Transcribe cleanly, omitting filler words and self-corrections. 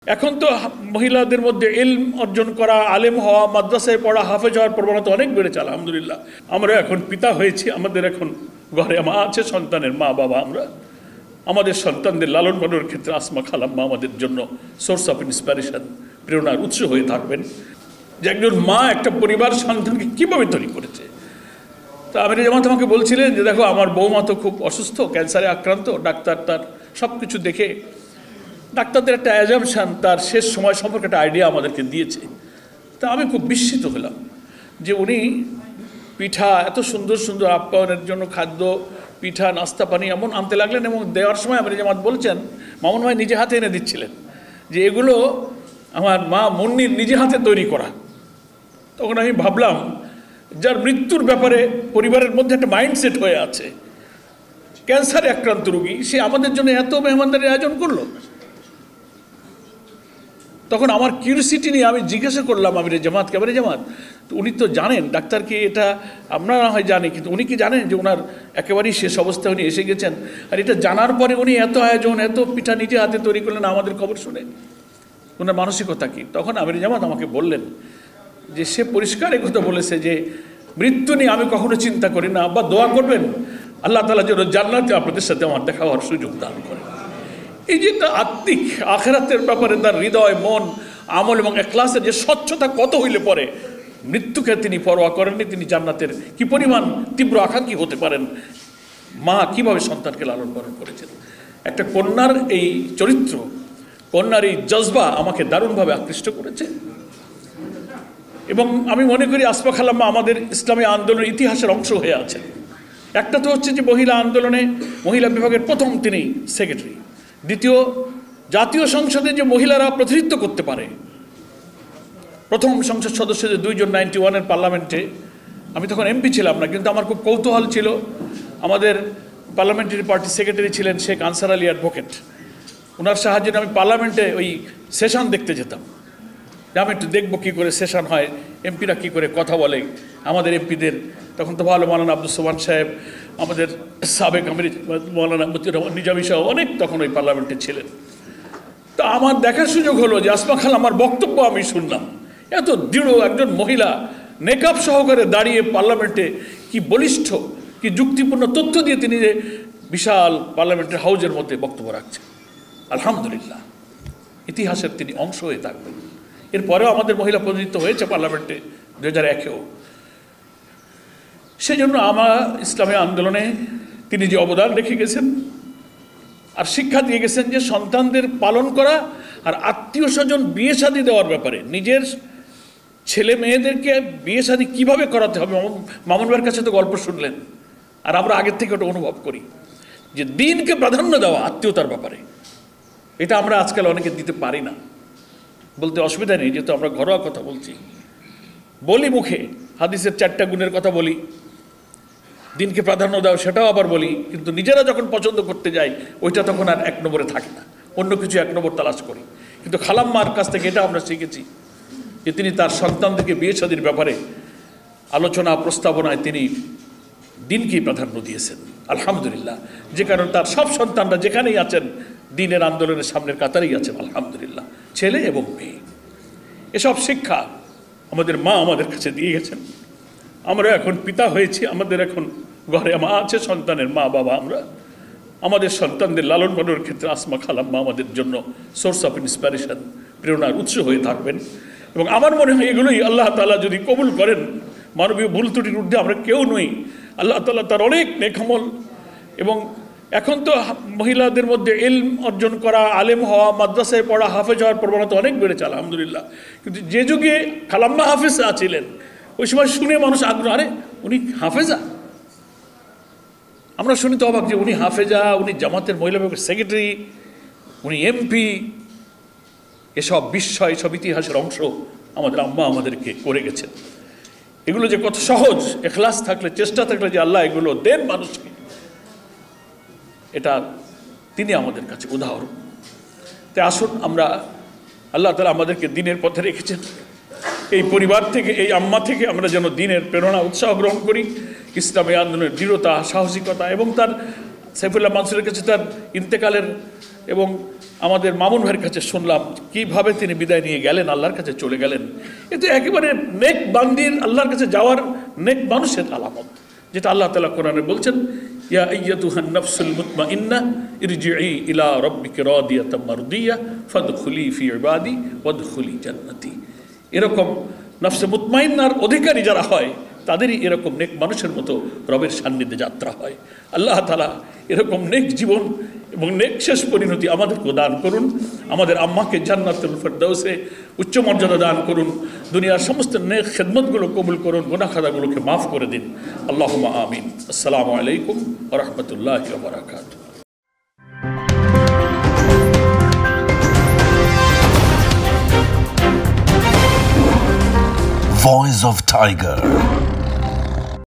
এখন তো মহিলাদের মধ্যে ইলম অর্জন করা, আলেম হওয়া, মাদ্রাসায় পড়া, হাফেজ হওয়ার প্রবণতা অনেক বেড়েছে আলহামদুলিল্লাহ। আমরা এখন পিতা হয়েছি, আমাদের এখন ঘরে মা আছে, সন্তানের মা বাবা আমরা। আমাদের সন্তানদের লালন পালনের ক্ষেত্রে আসমা খালাম্মা আমাদের জন্য সোর্স অফ ইন্সপিরেশন, প্রেরণার উৎস হয়ে থাকবেন। যে একজন মা একটা পরিবার সন্তানকে কীভাবে তৈরি করেছে। তা আমির জামাত আমাকে বলছিলেন যে দেখো আমার বৌমা তো খুব অসুস্থ, ক্যান্সারে আক্রান্ত, ডাক্তার তার সব কিছু দেখে ডাক্তারদের একটা অ্যাজাম্পশান, তার শেষ সময় সম্পর্কে একটা আইডিয়া আমাদেরকে দিয়েছে। তা আমি খুব বিস্মিত হলাম যে উনি পিঠা, এত সুন্দর সুন্দর আপ্যায়নের জন্য খাদ্য, পিঠা, নাস্তা পানি এমন আনতে লাগলেন, এবং দেওয়ার সময় আমির জামাত বলছেন মামুন ভাই নিজে হাতে এনে দিচ্ছিলেন যে এগুলো আমার মা মুন্নির নিজে হাতে তৈরি করা। তখন আমি ভাবলাম যার মৃত্যুর ব্যাপারে পরিবারের মধ্যে একটা মাইন্ডসেট হয়ে আছে, ক্যান্সারে আক্রান্ত রোগী, সে আমাদের জন্য এত মেহমানদারির আয়োজন করলো। তখন আমার কিউরিসিটি নিয়ে আমি জিজ্ঞাসা করলাম আমির জামাতকে, আমির জামাত উনি তো জানেন, ডাক্তারকে এটা আমরা না হয় জানি, কিন্তু উনি কি জানেন যে ওনার একেবারেই শেষ অবস্থায় উনি এসে গেছেন, আর এটা জানার পরে উনি এত আয়োজন, এত পিঠা নিজে হাতে তৈরি করলেন আমাদের খবর শুনে, ওনার মানসিকতা কী? তখন আমির জামাত আমাকে বললেন যে সে পরিষ্কার কথা বলেছে যে মৃত্যু নিয়ে আমি কখনো চিন্তা করি না, আব্বা দোয়া করবেন আল্লাহ তাআলা যেন জান্নাতে আপনাদের সাথে আমার দেখা হওয়ার সুযোগ দান করে। এই যে তার আত্মিক আখিরাতের ব্যাপারে তার হৃদয়, মন, আমল এবং ইখলাসের যে স্বচ্ছতা কত হইলে পরে মৃত্যুকে তিনি পরোয়া করেননি, তিনি জান্নাতের কি পরিমাণ তীব্র আকাঙ্ক্ষী হতে পারেন। মা কিভাবে সন্তানকে লালন পালন করেছেন, একটা কন্যার এই চরিত্র, কন্যার এই জজবা আমাকে দারুণভাবে আকৃষ্ট করেছে। এবং আমি মনে করি আসমা খালাম্মা আমাদের ইসলামী আন্দোলনের ইতিহাসের অংশ হয়ে আছেন। একটা তো হচ্ছে যে মহিলা আন্দোলনে মহিলা বিভাগের প্রথম তিনি সেক্রেটারি, দ্বিতীয় জাতীয় সংসদে যে মহিলারা প্রতিনিধিত্ব করতে পারে, প্রথম সংসদ সদস্যদের দুইজন 91-এর পার্লামেন্টে, আমি তখন এমপি ছিলাম না, কিন্তু আমার খুব কৌতূহল ছিল। আমাদের পার্লামেন্টারি পার্টির সেক্রেটারি ছিলেন শেখ আনসার আলী অ্যাডভোকেট, ওনার সাহায্যে আমি পার্লামেন্টে ওই সেশন দেখতে যেতাম, আমি একটু দেখবো কী করে সেশন হয়, এমপিরা কী করে কথা বলে। আমাদের এমপিদের তখন তো ভালো মৌলানা আব্দুল সোবহান সাহেব, আমাদের সাবেক আমির মৌলানা মতিউর রহমান নিজামী সাহেব অনেক তখন ওই পার্লামেন্টে ছিলেন। তো আমার দেখার সুযোগ হলো যে আসমা খালা আমার বক্তব্য আমি শুনলাম, এত দৃঢ় একজন মহিলা নেকাব সহকারে দাঁড়িয়ে পার্লামেন্টে কি বলিষ্ঠ, কি যুক্তিপূর্ণ তথ্য দিয়ে তিনি যে বিশাল পার্লামেন্টের হাউজের মধ্যে বক্তব্য রাখছেন। আলহামদুলিল্লাহ, ইতিহাসের তিনি অংশ হয়ে থাকবেন। এরপরেও আমাদের মহিলা প্রতিনিধিত্ব হয়েছে পার্লামেন্টে 2001-এও। সেই জন্য আমার ইসলামী আন্দোলনে তিনি যে অবদান রেখে গেছেন আর শিক্ষা দিয়ে গেছেন যে সন্তানদের পালন করা আর আত্মীয় স্বজন বিয়ে শাদী দেওয়ার ব্যাপারে, নিজের ছেলে মেয়েদেরকে বিয়ে শাদী কীভাবে করাতে হবে। মামুন ভাইয়ের কাছে তো গল্প শুনলেন, আর আমরা আগের থেকে ওটা অনুভব করি যে দিনকে প্রাধান্য দেওয়া আত্মীয়তার ব্যাপারে, এটা আমরা আজকাল অনেকে দিতে পারি না। বলতে অসুবিধা নেই, যেহেতু আমরা ঘরোয়া কথা বলছি, বলি মুখে হাদিসের 4টা গুণের কথা বলি, দিনকে প্রাধান্য দাও সেটাও আবার বলি, কিন্তু নিজেরা যখন পছন্দ করতে যাই ওইটা তখন আর 1 নম্বরে থাকে না, অন্য কিছু 1 নম্বর তালাশ করি। কিন্তু খালাম্মার কাছ থেকে এটা আমরা শিখেছি যে তিনি তার সন্তানদেরকে বিয়ে শাদীর ব্যাপারে আলোচনা প্রস্তাবনায় তিনি দিনকেই প্রাধান্য দিয়েছেন আলহামদুলিল্লাহ। যে কারণে তার সব সন্তানরা যেখানেই আছেন দিনের আন্দোলনের সামনের কাতারেই আছেন আলহামদুলিল্লাহ, ছেলে এবং মেয়ে। এসব শিক্ষা আমাদের মা আমাদের কাছে দিয়ে গেছেন। আমরা এখন পিতা হয়েছি, আমাদের এখন ঘরে মা আছে, সন্তানের মা বাবা আমরা। আমাদের সন্তানদের লালন পালনের ক্ষেত্রে আসমা খালাম্মা আমাদের জন্য সোর্স অফ ইন্সপিরেশন, প্রেরণার উৎস হয়ে থাকবেন। এবং আমার মনে হয় এগুলোই আল্লাহ তাআলা যদি কবুল করেন, মানবীয় ভুল ত্রুটির ঊর্ধ্বে আমরা কেউ নই। আল্লাহ তাআলা তার অনেক নেকআমল। এবং এখন তো মহিলাদের মধ্যে ইলম অর্জন করা, আলেম হওয়া, মাদ্রাসায় পড়া, হাফেজ হওয়ার প্রবণতা অনেক বেড়েছে আলহামদুলিল্লাহ। কিন্তু যে যুগে খালাম্মা হাফেজ ছিলেন ওই সময় শুনে মানুষ আগ্রহ, আরে উনি হাফেজা। আমরা শুনি তো অবাক যে উনি হাফেজা, উনি জামাতের মহিলা বিভাগের সেক্রেটারি, উনি এমপি। এসব বিস্ময়, এসব ইতিহাসের অংশ আমাদের আম্মা আমাদেরকে করে গেছেন। এগুলো যে কত সহজ, ইখলাস থাকলে, চেষ্টা থাকলে যে আল্লাহ এগুলো দেন মানুষকে, এটা তিনি আমাদের কাছে উদাহরণ। তাই আসুন আমরা, আল্লাহ তাআলা আমাদেরকে দিনের পথে রেখেছেন, এই পরিবার থেকে, এই আম্মা থেকে আমরা যেন দিনের প্রেরণা উৎসাহ গ্রহণ করি। ইসলামী আন্দোলনের দৃঢ়তা, সাহসিকতা এবং তার সাইফুল্লাহ মানসুরের কাছে তার ইন্তেকালের এবং আমাদের মামুন ভাইয়ের কাছে শুনলাম কিভাবে তিনি বিদায় নিয়ে গেলেন, আল্লাহর কাছে চলে গেলেন। এতে একেবারে নেক বান্দির আল্লাহর কাছে যাওয়ার, নেক মানুষের আলামত, যেটা আল্লাহ তাআলা কোরআনে বলছেন, ইয়া আইয়াতুহান নাফসুল মুতমাইন্নাহ ইরজিই ইলা রাব্বিকি রাদিয়াতাম মারদিয়াহ ফাদখুলি ফি ইবাদি ওয়াদখুলি জান্নাতি। এরকম নফসে মুতমাইন্নার অধিকারী যারা হয় তাদেরই এরকম নেক মানুষের মতো রবের সান্নিধ্যে যাত্রা হয়। আল্লাহ তাআলা এরকম নেক জীবন এবং নেক শেষ পরিণতি আমাদেরকে দান করুন। আমাদের আম্মাকে জান্নাতুল ফেরদাউসে উচ্চ মর্যাদা দান করুন। দুনিয়ার সমস্ত নেক খেদমতগুলো কবুল করুন, গুনাহ খাতাগুলোকে মাফ করে দিন। আল্লাহুম্মা আমিন। আসসালামু আলাইকুম ওয়া রাহমাতুল্লাহি ওয়া বারাকাতুহু। Voice of Tiger.